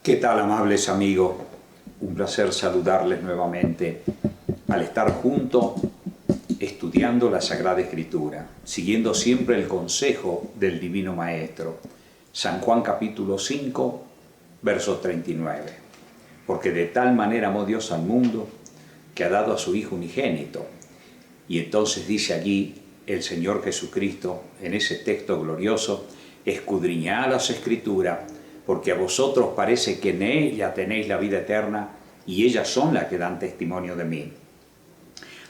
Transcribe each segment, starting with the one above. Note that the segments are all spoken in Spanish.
¿Qué tal, amables amigos? Un placer saludarles nuevamente al estar juntos estudiando la Sagrada Escritura, siguiendo siempre el consejo del Divino Maestro. San Juan capítulo 5, verso 39. Porque de tal manera amó Dios al mundo que ha dado a su Hijo unigénito. Y entonces dice allí el Señor Jesucristo, en ese texto glorioso: escudriñad las Escrituras, porque a vosotros parece que en ella tenéis la vida eterna, y ellas son las que dan testimonio de mí.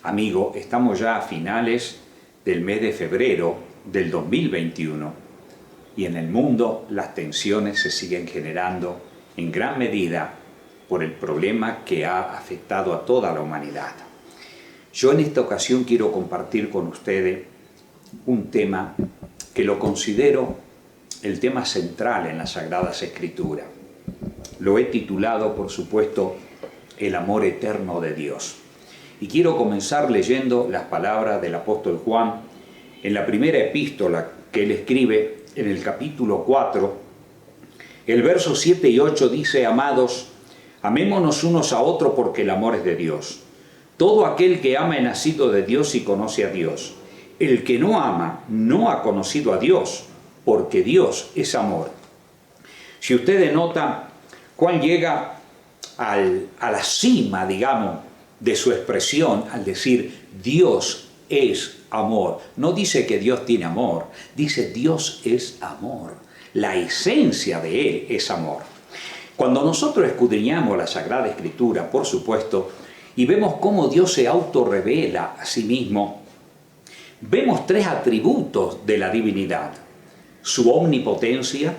Amigo, estamos ya a finales del mes de febrero del 2021, y en el mundo las tensiones se siguen generando en gran medida por el problema que ha afectado a toda la humanidad. Yo en esta ocasión quiero compartir con ustedes un tema que lo considero el tema central en las Sagradas Escrituras. Lo he titulado, por supuesto, El amor eterno de Dios. Y quiero comenzar leyendo las palabras del apóstol Juan en la primera epístola que él escribe en el capítulo 4. El verso 7 y 8 dice: amados, amémonos unos a otros porque el amor es de Dios. Todo aquel que ama es nacido de Dios y conoce a Dios. El que no ama no ha conocido a Dios, porque Dios es amor. Si ustedes notan, Juan llega a la cima, digamos, de su expresión al decir Dios es amor. No dice que Dios tiene amor, dice Dios es amor. La esencia de Él es amor. Cuando nosotros escudriñamos la Sagrada Escritura, por supuesto, y vemos cómo Dios se autorrevela a sí mismo, vemos tres atributos de la divinidad: su omnipotencia,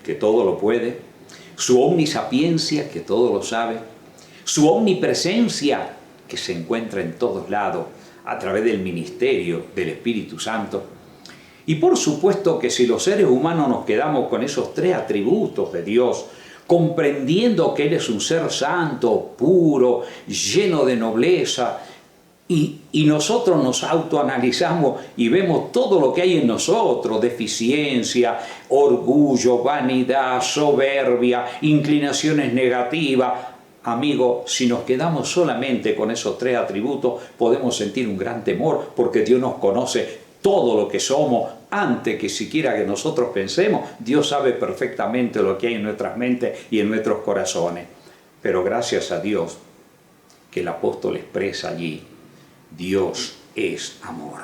que todo lo puede; su omnisapiencia, que todo lo sabe; su omnipresencia, que se encuentra en todos lados a través del ministerio del Espíritu Santo. Y por supuesto que si los seres humanos nos quedamos con esos tres atributos de Dios, comprendiendo que Él es un ser santo, puro, lleno de nobleza, y nosotros nos autoanalizamos y vemos todo lo que hay en nosotros: deficiencia, orgullo, vanidad, soberbia, inclinaciones negativas. Amigo, si nos quedamos solamente con esos tres atributos, podemos sentir un gran temor, porque Dios nos conoce todo lo que somos antes que siquiera que nosotros pensemos. Dios sabe perfectamente lo que hay en nuestras mentes y en nuestros corazones. Pero gracias a Dios que el apóstol expresa allí: Dios es amor.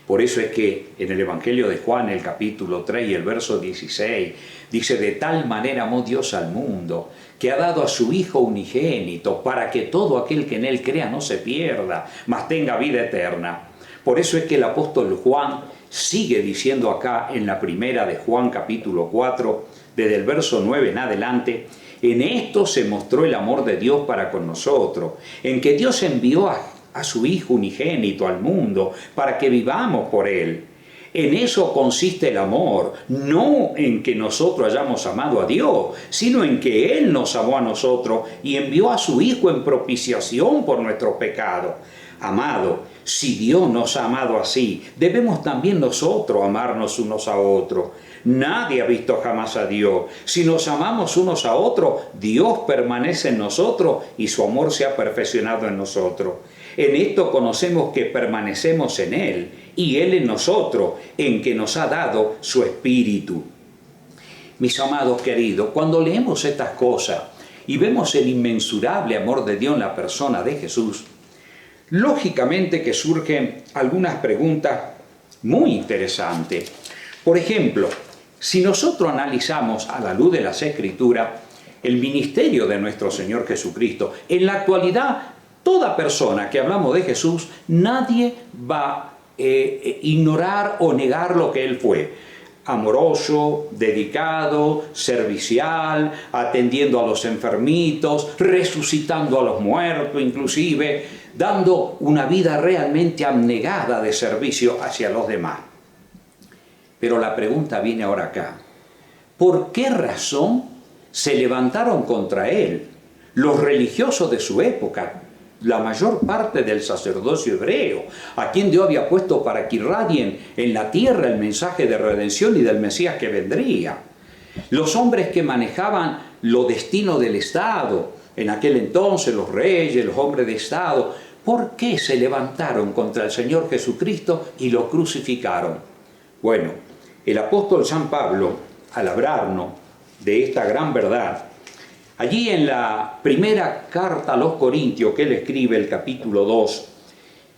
Por eso es que en el Evangelio de Juan, el capítulo 3 y el verso 16, dice: de tal manera amó Dios al mundo, que ha dado a su Hijo unigénito, para que todo aquel que en Él crea no se pierda, mas tenga vida eterna. Por eso es que el apóstol Juan sigue diciendo acá en la primera de Juan capítulo 4, desde el verso 9 en adelante: en esto se mostró el amor de Dios para con nosotros, en que Dios envió a su Hijo unigénito al mundo para que vivamos por Él. En eso consiste el amor, no en que nosotros hayamos amado a Dios, sino en que Él nos amó a nosotros y envió a su Hijo en propiciación por nuestros pecados. Amado, si Dios nos ha amado así, debemos también nosotros amarnos unos a otros. Nadie ha visto jamás a Dios. Si nos amamos unos a otros, Dios permanece en nosotros y su amor se ha perfeccionado en nosotros. En esto conocemos que permanecemos en Él y Él en nosotros, en que nos ha dado su Espíritu. Mis amados queridos, cuando leemos estas cosas y vemos el inmensurable amor de Dios en la persona de Jesús, lógicamente que surgen algunas preguntas muy interesantes. Por ejemplo, si nosotros analizamos a la luz de las Escrituras el ministerio de nuestro Señor Jesucristo, en la actualidad, toda persona que hablamos de Jesús, nadie va a ignorar o negar lo que Él fue: amoroso, dedicado, servicial, atendiendo a los enfermitos, resucitando a los muertos, inclusive dando una vida realmente abnegada de servicio hacia los demás. Pero la pregunta viene ahora acá: ¿por qué razón se levantaron contra Él los religiosos de su época, la mayor parte del sacerdocio hebreo, a quien Dios había puesto para que irradien en la tierra el mensaje de redención y del Mesías que vendría? Los hombres que manejaban los destinos del Estado. En aquel entonces los reyes, los hombres de Estado, ¿por qué se levantaron contra el Señor Jesucristo y lo crucificaron? Bueno, el apóstol San Pablo, al hablarnos de esta gran verdad, allí en la primera carta a los Corintios que él escribe, el capítulo 2,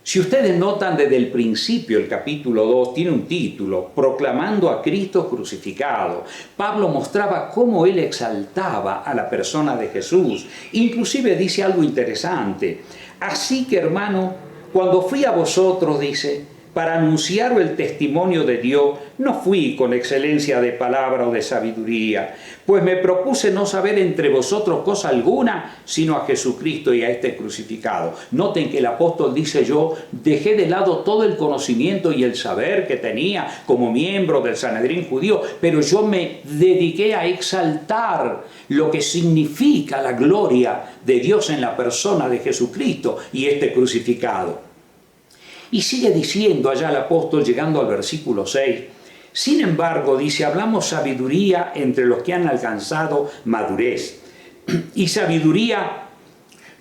si ustedes notan desde el principio, el capítulo 2 tiene un título, Proclamando a Cristo crucificado. Pablo mostraba cómo él exaltaba a la persona de Jesús. Inclusive dice algo interesante. Así que, hermano, cuando fui a vosotros, dice, para anunciar el testimonio de Dios, no fui con excelencia de palabra o de sabiduría, pues me propuse no saber entre vosotros cosa alguna, sino a Jesucristo y a este crucificado. Noten que el apóstol dice: yo dejé de lado todo el conocimiento y el saber que tenía como miembro del Sanedrín judío, pero yo me dediqué a exaltar lo que significa la gloria de Dios en la persona de Jesucristo y este crucificado. Y sigue diciendo allá el apóstol, llegando al versículo 6, sin embargo, dice, hablamos sabiduría entre los que han alcanzado madurez. Y sabiduría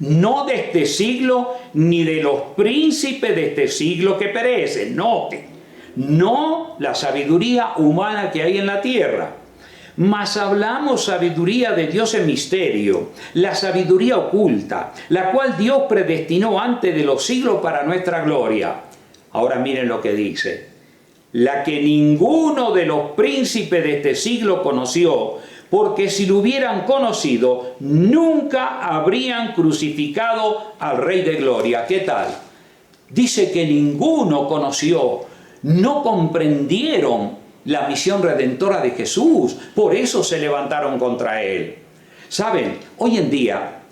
no de este siglo, ni de los príncipes de este siglo que perecen. Noten, no la sabiduría humana que hay en la tierra. Mas hablamos sabiduría de Dios en misterio, la sabiduría oculta, la cual Dios predestinó antes de los siglos para nuestra gloria. Ahora miren lo que dice: la que ninguno de los príncipes de este siglo conoció, porque si lo hubieran conocido, nunca habrían crucificado al Rey de Gloria. ¿Qué tal? Dice que ninguno conoció, no comprendieron la misión redentora de Jesús, por eso se levantaron contra él. Saben, hoy en día,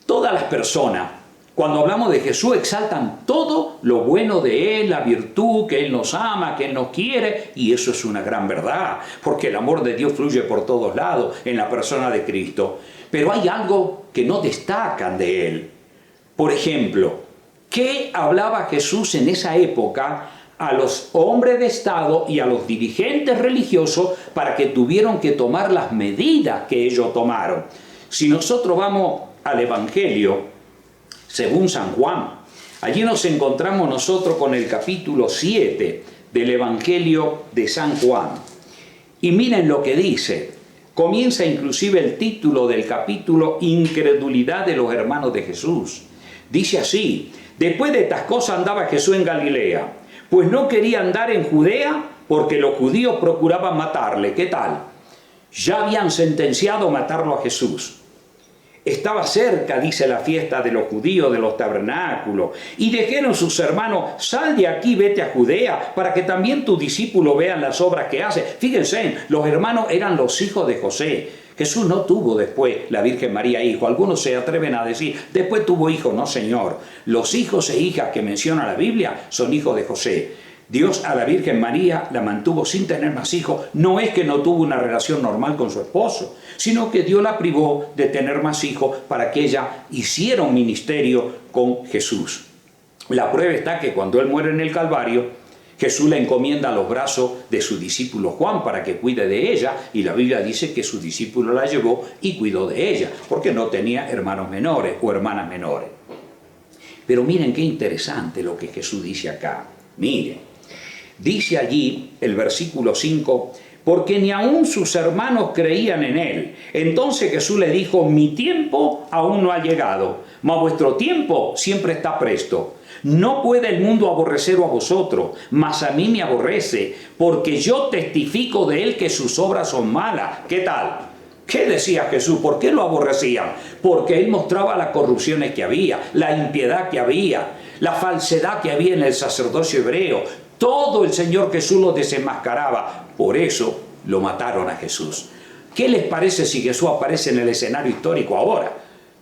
todas las personas, cuando hablamos de Jesús, exaltan todo lo bueno de Él, la virtud, que Él nos ama, que Él nos quiere, y eso es una gran verdad, porque el amor de Dios fluye por todos lados en la persona de Cristo. Pero hay algo que no destacan de Él. Por ejemplo, ¿qué hablaba Jesús en esa época a los hombres de Estado y a los dirigentes religiosos para que tuvieron que tomar las medidas que ellos tomaron? Si nosotros vamos al Evangelio, según San Juan, allí nos encontramos nosotros con el capítulo 7 del Evangelio de San Juan. Y miren lo que dice. Comienza inclusive el título del capítulo, Incredulidad de los hermanos de Jesús. Dice así: después de estas cosas andaba Jesús en Galilea, pues no quería andar en Judea porque los judíos procuraban matarle. ¿Qué tal? Ya habían sentenciado matarlo a Jesús. Estaba cerca, dice, la fiesta de los judíos, de los tabernáculos, y dijeron sus hermanos: sal de aquí, vete a Judea, para que también tus discípulos vean las obras que hace. Fíjense, los hermanos eran los hijos de José. Jesús no tuvo después la Virgen María hijo. Algunos se atreven a decir, después tuvo hijo. No, Señor. Los hijos e hijas que menciona la Biblia son hijos de José. Dios a la Virgen María la mantuvo sin tener más hijos. No es que no tuvo una relación normal con su esposo, sino que Dios la privó de tener más hijos para que ella hiciera un ministerio con Jesús. La prueba está que cuando él muere en el Calvario, Jesús la encomienda a los brazos de su discípulo Juan para que cuide de ella, y la Biblia dice que su discípulo la llevó y cuidó de ella, porque no tenía hermanos menores o hermanas menores. Pero miren qué interesante lo que Jesús dice acá. Miren. Dice allí el versículo 5, porque ni aun sus hermanos creían en él. Entonces Jesús le dijo: mi tiempo aún no ha llegado, mas vuestro tiempo siempre está presto. No puede el mundo aborreceros a vosotros, mas a mí me aborrece, porque yo testifico de él que sus obras son malas. ¿Qué tal? ¿Qué decía Jesús? ¿Por qué lo aborrecían? Porque él mostraba las corrupciones que había, la impiedad que había, la falsedad que había en el sacerdocio hebreo. Todo el Señor Jesús lo desenmascaraba. Por eso lo mataron a Jesús. ¿Qué les parece si Jesús aparece en el escenario histórico ahora?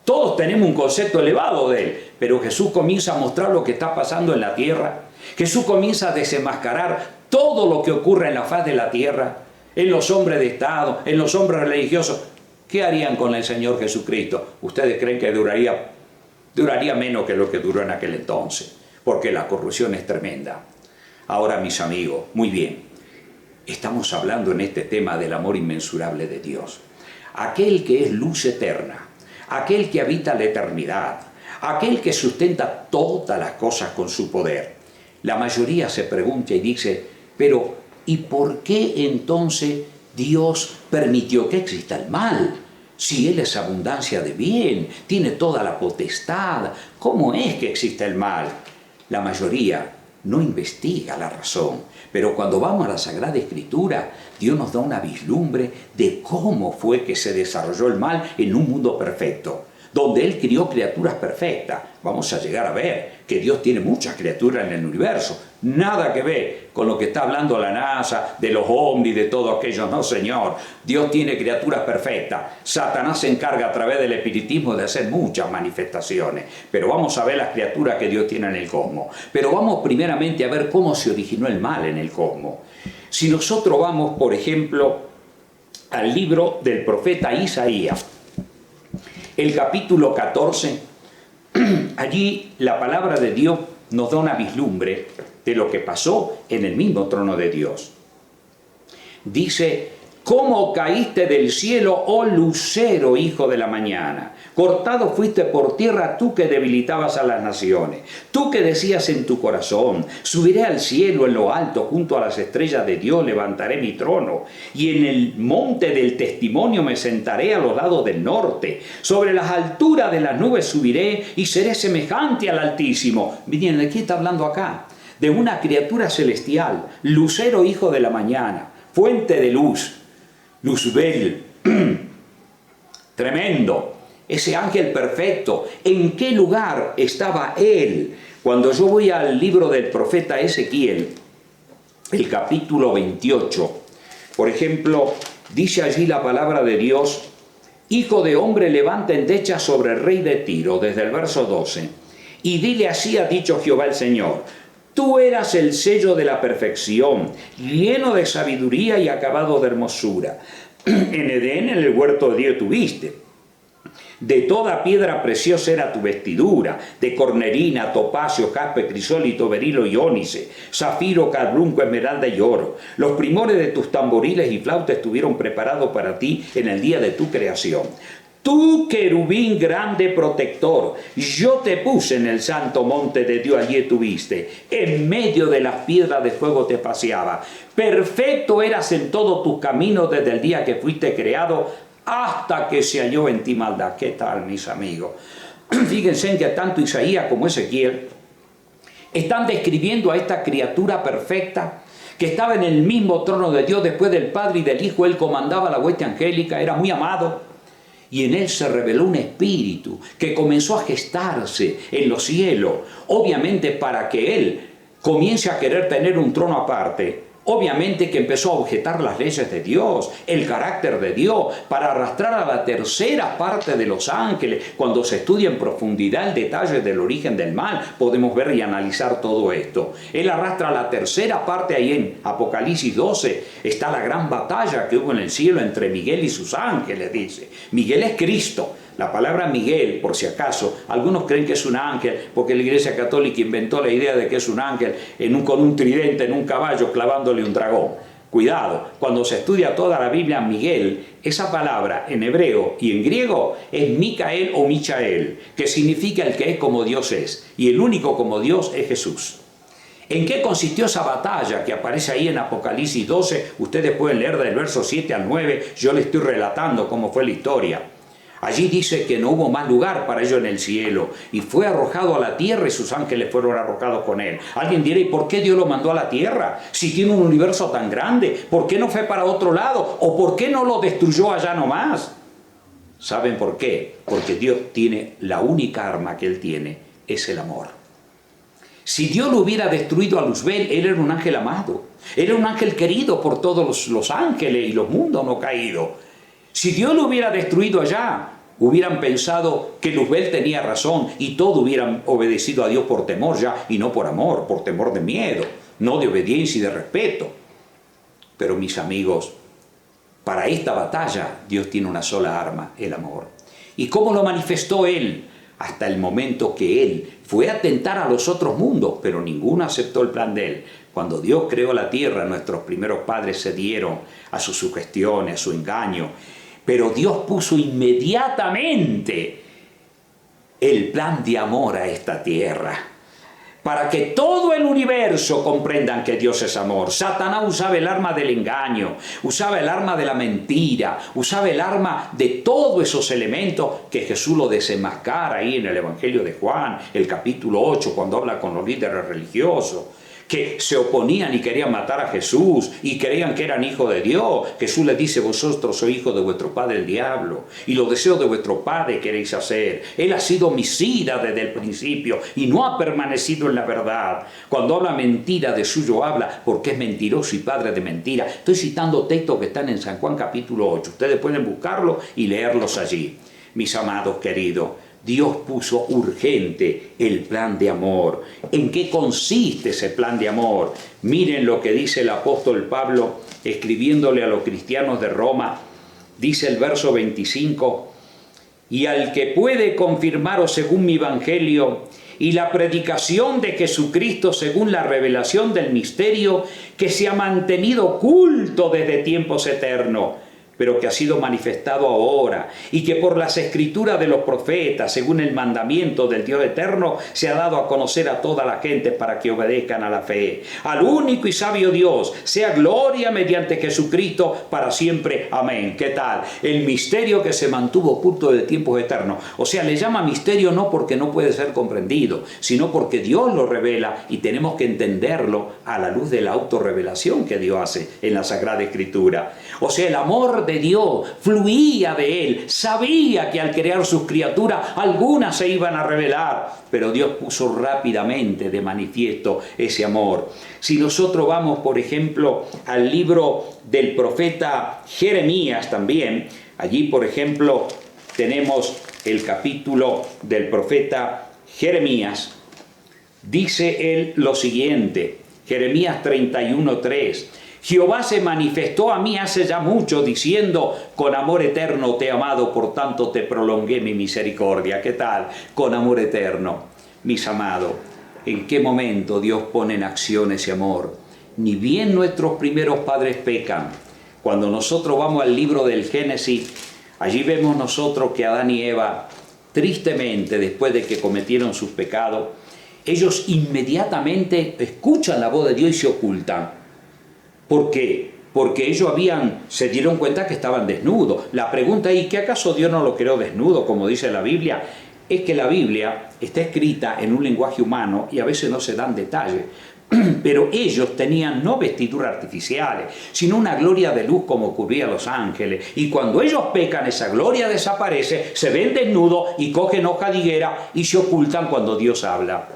Todos tenemos un concepto elevado de él, pero Jesús comienza a mostrar lo que está pasando en la tierra. Jesús comienza a desenmascarar todo lo que ocurre en la faz de la tierra, en los hombres de Estado, en los hombres religiosos. ¿Qué harían con el Señor Jesucristo? ¿Ustedes creen que duraría menos que lo que duró en aquel entonces? Porque la corrupción es tremenda. Ahora, mis amigos, muy bien. Estamos hablando en este tema del amor inmensurable de Dios. Aquel que es luz eterna, aquel que habita la eternidad, aquel que sustenta todas las cosas con su poder. La mayoría se pregunta y dice, pero ¿y por qué entonces Dios permitió que exista el mal? Si Él es abundancia de bien, tiene toda la potestad, ¿cómo es que existe el mal? La mayoría no investiga la razón, pero cuando vamos a la Sagrada Escritura, Dios nos da una vislumbre de cómo fue que se desarrolló el mal en un mundo perfecto, donde Él crió criaturas perfectas. Vamos a llegar a ver que Dios tiene muchas criaturas en el universo, nada que ver con lo que está hablando la NASA, de los ovnis, de todo aquello. No, señor, Dios tiene criaturas perfectas. Satanás se encarga a través del espiritismo de hacer muchas manifestaciones, pero vamos a ver las criaturas que Dios tiene en el cosmos. Pero vamos primeramente a ver cómo se originó el mal en el cosmos. Si nosotros vamos, por ejemplo, al libro del profeta Isaías, el capítulo 14, allí la palabra de Dios nos da una vislumbre de lo que pasó en el mismo trono de Dios. Dice, ¿cómo caíste del cielo, oh lucero, hijo de la mañana? Cortado fuiste por tierra, tú que debilitabas a las naciones. Tú que decías en tu corazón, subiré al cielo en lo alto, junto a las estrellas de Dios levantaré mi trono. Y en el monte del testimonio me sentaré a los lados del norte. Sobre las alturas de las nubes subiré y seré semejante al Altísimo. Miren, ¿de qué está hablando acá? De una criatura celestial, lucero, hijo de la mañana, fuente de luz, Luzbel, tremendo, ese ángel perfecto. ¿En qué lugar estaba él? Cuando yo voy al libro del profeta Ezequiel, el capítulo 28, por ejemplo, dice allí la palabra de Dios, hijo de hombre, levanta endecha sobre el rey de Tiro, desde el verso 12, y dile así ha dicho Jehová el Señor, tú eras el sello de la perfección, lleno de sabiduría y acabado de hermosura. En Edén, en el huerto de Dios tuviste. De toda piedra preciosa era tu vestidura, de cornerina, topacio, jaspe, crisólito, berilo y ónice, zafiro, carlunco, esmeralda y oro. Los primores de tus tamboriles y flautas estuvieron preparados para ti en el día de tu creación. Tú, querubín grande protector, yo te puse en el santo monte de Dios, allí estuviste. En medio de las piedras de fuego te paseaba. Perfecto eras en todos tus caminos desde el día que fuiste creado hasta que se halló en ti maldad. ¿Qué tal, mis amigos? Fíjense que tanto Isaías como Ezequiel están describiendo a esta criatura perfecta que estaba en el mismo trono de Dios después del Padre y del Hijo. Él comandaba la hueste angélica, era muy amado. Y en él se reveló un espíritu que comenzó a gestarse en los cielos, obviamente para que él comience a querer tener un trono aparte. Obviamente que empezó a objetar las leyes de Dios, el carácter de Dios, para arrastrar a la tercera parte de los ángeles. Cuando se estudia en profundidad el detalle del origen del mal, podemos ver y analizar todo esto. Él arrastra a la tercera parte, ahí en Apocalipsis 12, está la gran batalla que hubo en el cielo entre Miguel y sus ángeles, dice. Miguel es Cristo. La palabra Miguel, por si acaso, algunos creen que es un ángel, porque la Iglesia Católica inventó la idea de que es un ángel con un tridente en un caballo clavándole un dragón. Cuidado, cuando se estudia toda la Biblia, Miguel, esa palabra en hebreo y en griego es Micael o Michael, que significa el que es como Dios es, y el único como Dios es Jesús. ¿En qué consistió esa batalla que aparece ahí en Apocalipsis 12? Ustedes pueden leer del verso 7 al 9, yo les estoy relatando cómo fue la historia. Allí dice que no hubo más lugar para ellos en el cielo y fue arrojado a la tierra y sus ángeles fueron arrojados con él. Alguien dirá, ¿y por qué Dios lo mandó a la tierra? Si tiene un universo tan grande, ¿por qué no fue para otro lado? ¿O por qué no lo destruyó allá nomás? ¿Saben por qué? Porque Dios tiene, la única arma que Él tiene es el amor. Si Dios lo hubiera destruido a Luzbel, él era un ángel amado. Era un ángel querido por todos los ángeles y los mundos no caídos. Si Dios lo hubiera destruido allá, hubieran pensado que Luzbel tenía razón y todos hubieran obedecido a Dios por temor ya, y no por amor, por temor de miedo, no de obediencia y de respeto. Pero mis amigos, para esta batalla Dios tiene una sola arma, el amor. ¿Y cómo lo manifestó Él? hasta el momento que Él fue a tentar a los otros mundos, pero ninguno aceptó el plan de Él. Cuando Dios creó la tierra, nuestros primeros padres cedieron a sus sugestiones, a su engaño, pero Dios puso inmediatamente el plan de amor a esta tierra, para que todo el universo comprendan que Dios es amor. Satanás usaba el arma del engaño, usaba el arma de la mentira, usaba el arma de todos esos elementos que Jesús lo desenmascara ahí en el Evangelio de Juan, el capítulo 8, cuando habla con los líderes religiosos, que se oponían y querían matar a Jesús y creían que eran hijos de Dios. Jesús les dice: vosotros sois hijos de vuestro padre el diablo, y los deseos de vuestro padre queréis hacer. Él ha sido homicida desde el principio y no ha permanecido en la verdad. Cuando habla mentira, de suyo habla, porque es mentiroso y padre de mentira. Estoy citando textos que están en San Juan capítulo 8. Ustedes pueden buscarlos y leerlos allí. Mis amados queridos, Dios puso urgente el plan de amor. ¿En qué consiste ese plan de amor? Miren lo que dice el apóstol Pablo escribiéndole a los cristianos de Roma. Dice el verso 25: y al que puede confirmaros según mi evangelio y la predicación de Jesucristo según la revelación del misterio que se ha mantenido oculto desde tiempos eternos, pero que ha sido manifestado ahora, y que por las escrituras de los profetas, según el mandamiento del Dios eterno, se ha dado a conocer a toda la gente para que obedezcan a la fe. Al único y sabio Dios, sea gloria mediante Jesucristo para siempre. Amén. ¿Qué tal? El misterio que se mantuvo oculto de tiempos eternos. O sea, le llama misterio no porque no puede ser comprendido, sino porque Dios lo revela y tenemos que entenderlo a la luz de la autorrevelación que Dios hace en la Sagrada Escritura. O sea, el amor de Dios fluía de Él, sabía que al crear sus criaturas algunas se iban a revelar, pero Dios puso rápidamente de manifiesto ese amor. Si nosotros vamos, por ejemplo, al libro del profeta Jeremías también, allí, por ejemplo, tenemos el capítulo del profeta Jeremías. Dice él lo siguiente, Jeremías 31:3: Jehová se manifestó a mí hace ya mucho, diciendo: con amor eterno te he amado, por tanto te prolongué mi misericordia. ¿Qué tal? Con amor eterno. Mis amados, ¿en qué momento Dios pone en acción ese amor? Ni bien nuestros primeros padres pecan. Cuando nosotros vamos al libro del Génesis, allí vemos nosotros que Adán y Eva, tristemente, después de que cometieron sus pecados, ellos inmediatamente escuchan la voz de Dios y se ocultan. ¿Por qué? Porque ellos se dieron cuenta que estaban desnudos. La pregunta es: ¿y qué acaso Dios no lo creó desnudo, como dice la Biblia? Es que la Biblia está escrita en un lenguaje humano y a veces no se dan detalles. Pero ellos tenían no vestiduras artificiales, sino una gloria de luz como cubría a los ángeles. Y cuando ellos pecan, esa gloria desaparece, se ven desnudos y cogen hoja de higuera y se ocultan cuando Dios habla.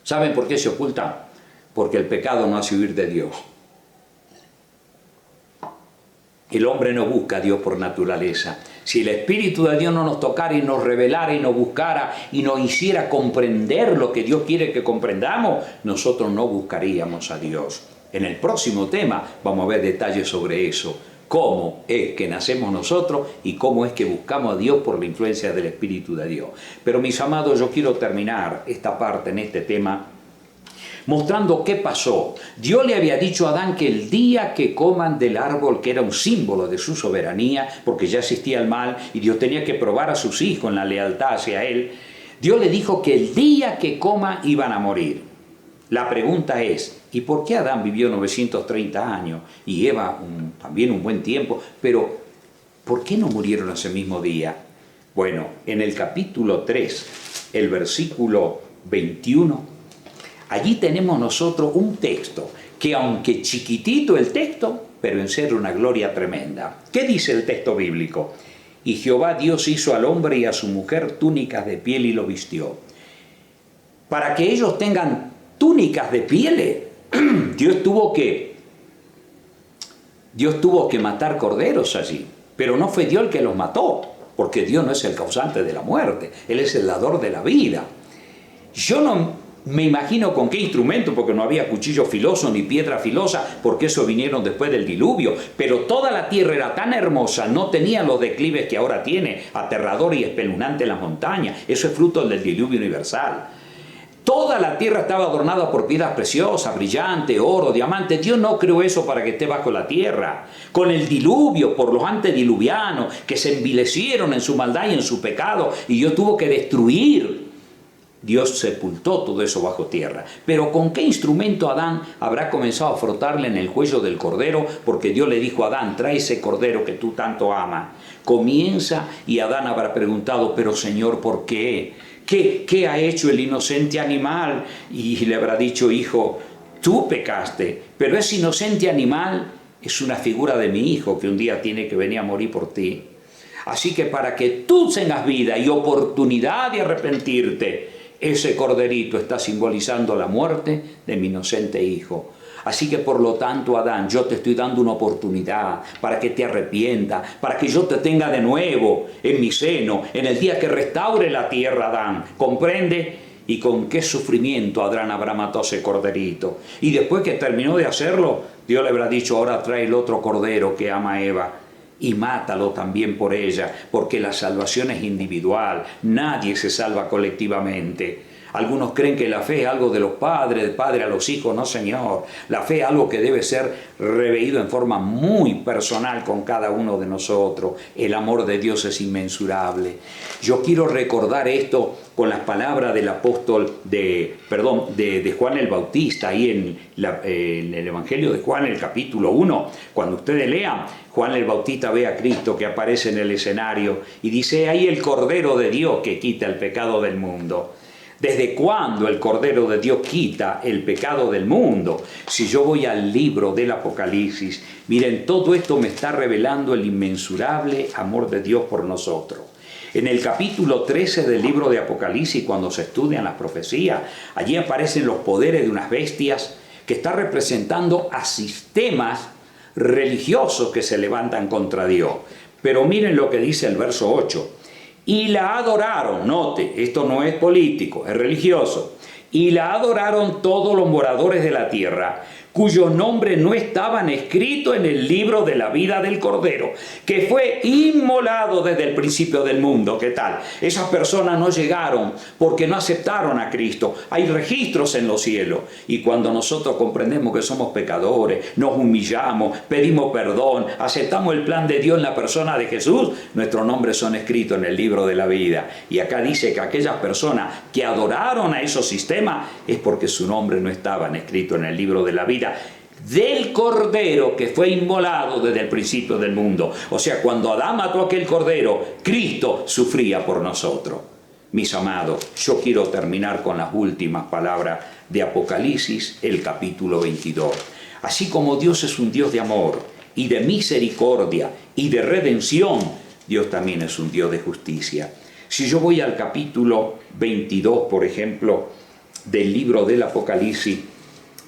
¿Saben por qué se ocultan? Porque el pecado no hace huir de Dios. El hombre no busca a Dios por naturaleza. Si el Espíritu de Dios no nos tocara y nos revelara y nos buscara y nos hiciera comprender lo que Dios quiere que comprendamos, nosotros no buscaríamos a Dios. En el próximo tema vamos a ver detalles sobre eso. Cómo es que nacemos nosotros y cómo es que buscamos a Dios por la influencia del Espíritu de Dios. Pero mis amados, yo quiero terminar esta parte en este tema mostrando qué pasó. Dios le había dicho a Adán que el día que coman del árbol, que era un símbolo de su soberanía, porque ya existía el mal y Dios tenía que probar a sus hijos en la lealtad hacia él, Dios le dijo que el día que coma iban a morir. La pregunta es: ¿y por qué Adán vivió 930 años y Eva también un buen tiempo? Pero ¿por qué no murieron ese mismo día? Bueno, en el capítulo 3, el versículo 21, allí tenemos nosotros un texto que, aunque chiquitito el texto, pero en ser una gloria tremenda. ¿Qué dice el texto bíblico? Y Jehová Dios hizo al hombre y a su mujer túnicas de piel y lo vistió. Para que ellos tengan túnicas de piel, Dios tuvo que matar corderos allí. Pero no fue Dios el que los mató, porque Dios no es el causante de la muerte. Él es el dador de la vida. Yo Me imagino con qué instrumento, porque no había cuchillo filoso ni piedra filosa, porque eso vinieron después del diluvio. Pero toda la tierra era tan hermosa, no tenía los declives que ahora tiene, aterrador y espeluznante las montañas. Eso es fruto del diluvio universal. Toda la tierra estaba adornada por piedras preciosas, brillantes, oro, diamantes. Dios no creó eso para que esté bajo la tierra. Con el diluvio, por los antediluvianos, que se envilecieron en su maldad y en su pecado, y Dios tuvo que destruir. Dios sepultó todo eso bajo tierra. Pero ¿con qué instrumento Adán habrá comenzado a frotarle en el cuello del cordero? Porque Dios le dijo a Adán, trae ese cordero que tú tanto amas. Comienza y Adán habrá preguntado, pero Señor, ¿por qué? ¿Qué ha hecho el inocente animal? Y le habrá dicho, hijo, tú pecaste, pero ese inocente animal es una figura de mi hijo que un día tiene que venir a morir por ti. Así que para que tú tengas vida y oportunidad de arrepentirte, ese corderito está simbolizando la muerte de mi inocente hijo. Así que por lo tanto, Adán, yo te estoy dando una oportunidad para que te arrepientas, para que yo te tenga de nuevo en mi seno, en el día que restaure la tierra, Adán. ¿Comprende? Y con qué sufrimiento Adán habrá matado ese corderito. Y después que terminó de hacerlo, Dios le habrá dicho, ahora trae el otro cordero que ama a Eva. Y mátalo también por ella, porque la salvación es individual, nadie se salva colectivamente. Algunos creen que la fe es algo de los padres, de padre a los hijos. No, señor. La fe es algo que debe ser reveído en forma muy personal con cada uno de nosotros. El amor de Dios es inmensurable. Yo quiero recordar esto con las palabras del apóstol de Juan el Bautista, ahí en el Evangelio de Juan, el capítulo 1. Cuando ustedes lean, Juan el Bautista ve a Cristo que aparece en el escenario y dice, ahí el Cordero de Dios que quita el pecado del mundo. ¿Desde cuándo el Cordero de Dios quita el pecado del mundo? Si yo voy al libro del Apocalipsis, miren, todo esto me está revelando el inmensurable amor de Dios por nosotros. En el capítulo 13 del libro de Apocalipsis, cuando se estudian las profecías, allí aparecen los poderes de unas bestias que están representando a sistemas religiosos que se levantan contra Dios. Pero miren lo que dice el verso 8. Y la adoraron, note, esto no es político, es religioso. Y la adoraron todos los moradores de la tierra, cuyos nombres no estaban escritos en el libro de la vida del Cordero, que fue inmolado desde el principio del mundo. ¿Qué tal? Esas personas no llegaron porque no aceptaron a Cristo. Hay registros en los cielos. Y cuando nosotros comprendemos que somos pecadores, nos humillamos, pedimos perdón, aceptamos el plan de Dios en la persona de Jesús, nuestros nombres son escritos en el libro de la vida. Y acá dice que aquellas personas que adoraron a esos sistemas es porque su nombre no estaba escrito en el libro de la vida del Cordero que fue inmolado desde el principio del mundo. O sea, cuando Adán mató a aquel Cordero, Cristo sufría por nosotros. Mis amados, yo quiero terminar con las últimas palabras de Apocalipsis, el capítulo 22. Así como Dios es un Dios de amor y de misericordia y de redención, Dios también es un Dios de justicia. Si yo voy al capítulo 22, por ejemplo, del libro del Apocalipsis,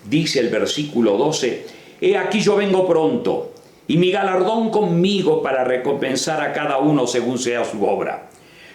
dice el versículo 12, he aquí yo vengo pronto, y mi galardón conmigo para recompensar a cada uno según sea su obra.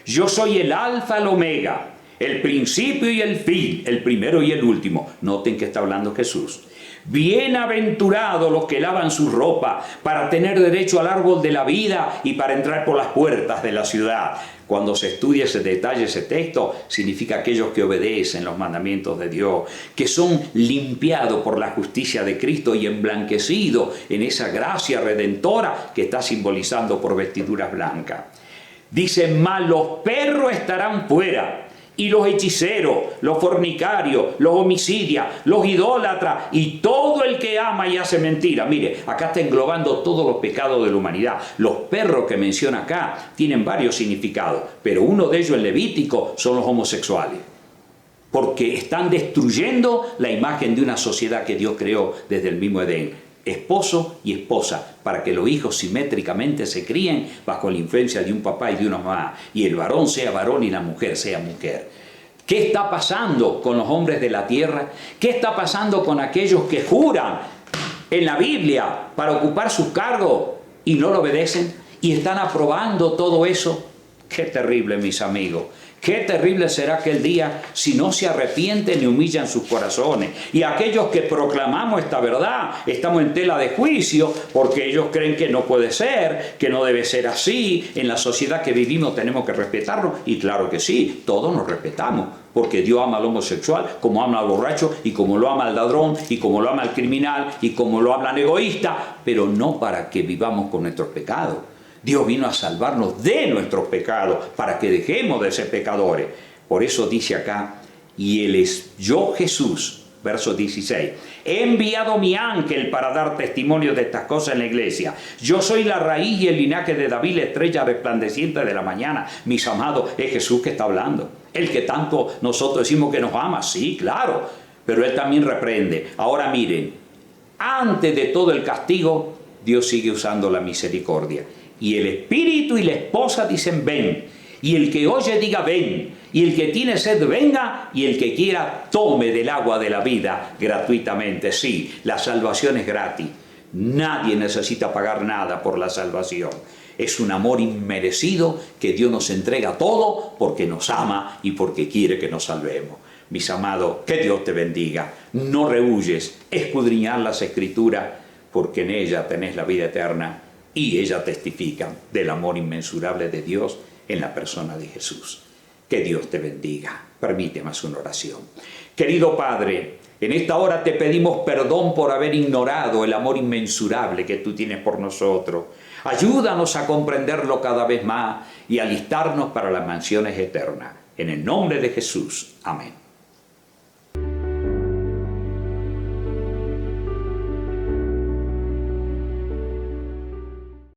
Yo soy el alfa, el omega, el principio y el fin, el primero y el último. Noten que está hablando Jesús. Bienaventurados los que lavan su ropa para tener derecho al árbol de la vida y para entrar por las puertas de la ciudad. Cuando se estudia ese detalle, ese texto, significa aquellos que obedecen los mandamientos de Dios, que son limpiados por la justicia de Cristo y emblanquecidos en esa gracia redentora que está simbolizando por vestiduras blancas. Dice, mas los perros estarán fuera, y los hechiceros, los fornicarios, los homicidas, los idólatras y todo el que ama y hace mentira. Mire, acá está englobando todos los pecados de la humanidad. Los perros que menciona acá tienen varios significados, pero uno de ellos, el levítico, son los homosexuales. Porque están destruyendo la imagen de una sociedad que Dios creó desde el mismo Edén. Esposo y esposa, para que los hijos simétricamente se críen bajo la influencia de un papá y de una mamá, y el varón sea varón y la mujer sea mujer. ¿Qué está pasando con los hombres de la tierra? ¿Qué está pasando con aquellos que juran en la Biblia para ocupar sus cargos y no lo obedecen? Y están aprobando todo eso. Qué terrible, mis amigos. Qué terrible será aquel día si no se arrepienten y humillan sus corazones. Y aquellos que proclamamos esta verdad, estamos en tela de juicio porque ellos creen que no puede ser, que no debe ser así. En la sociedad que vivimos tenemos que respetarnos. Y claro que sí, todos nos respetamos. Porque Dios ama al homosexual como ama al borracho y como lo ama al ladrón y como lo ama al criminal y como lo ama al egoísta. Pero no para que vivamos con nuestros pecados. Dios vino a salvarnos de nuestros pecados para que dejemos de ser pecadores. Por eso dice acá, y Él es yo Jesús, verso 16, he enviado mi ángel para dar testimonio de estas cosas en la iglesia. Yo soy la raíz y el linaje de David, la estrella resplandeciente de la mañana. Mis amados, es Jesús que está hablando. El que tanto nosotros decimos que nos ama, sí, claro, pero Él también reprende. Ahora miren, antes de todo el castigo, Dios sigue usando la misericordia. Y el espíritu y la esposa dicen ven. Y el que oye diga ven. Y el que tiene sed venga. Y el que quiera tome del agua de la vida gratuitamente. Sí, la salvación es gratis. Nadie necesita pagar nada por la salvación. Es un amor inmerecido que Dios nos entrega todo porque nos ama y porque quiere que nos salvemos. Mis amados, que Dios te bendiga. No rehuyes escudriñar las Escrituras porque en ella tenés la vida eterna. Y ellas testifican del amor inmensurable de Dios en la persona de Jesús. Que Dios te bendiga. Permíteme hacer una oración. Querido Padre, en esta hora te pedimos perdón por haber ignorado el amor inmensurable que tú tienes por nosotros. Ayúdanos a comprenderlo cada vez más y alistarnos para las mansiones eternas. En el nombre de Jesús. Amén.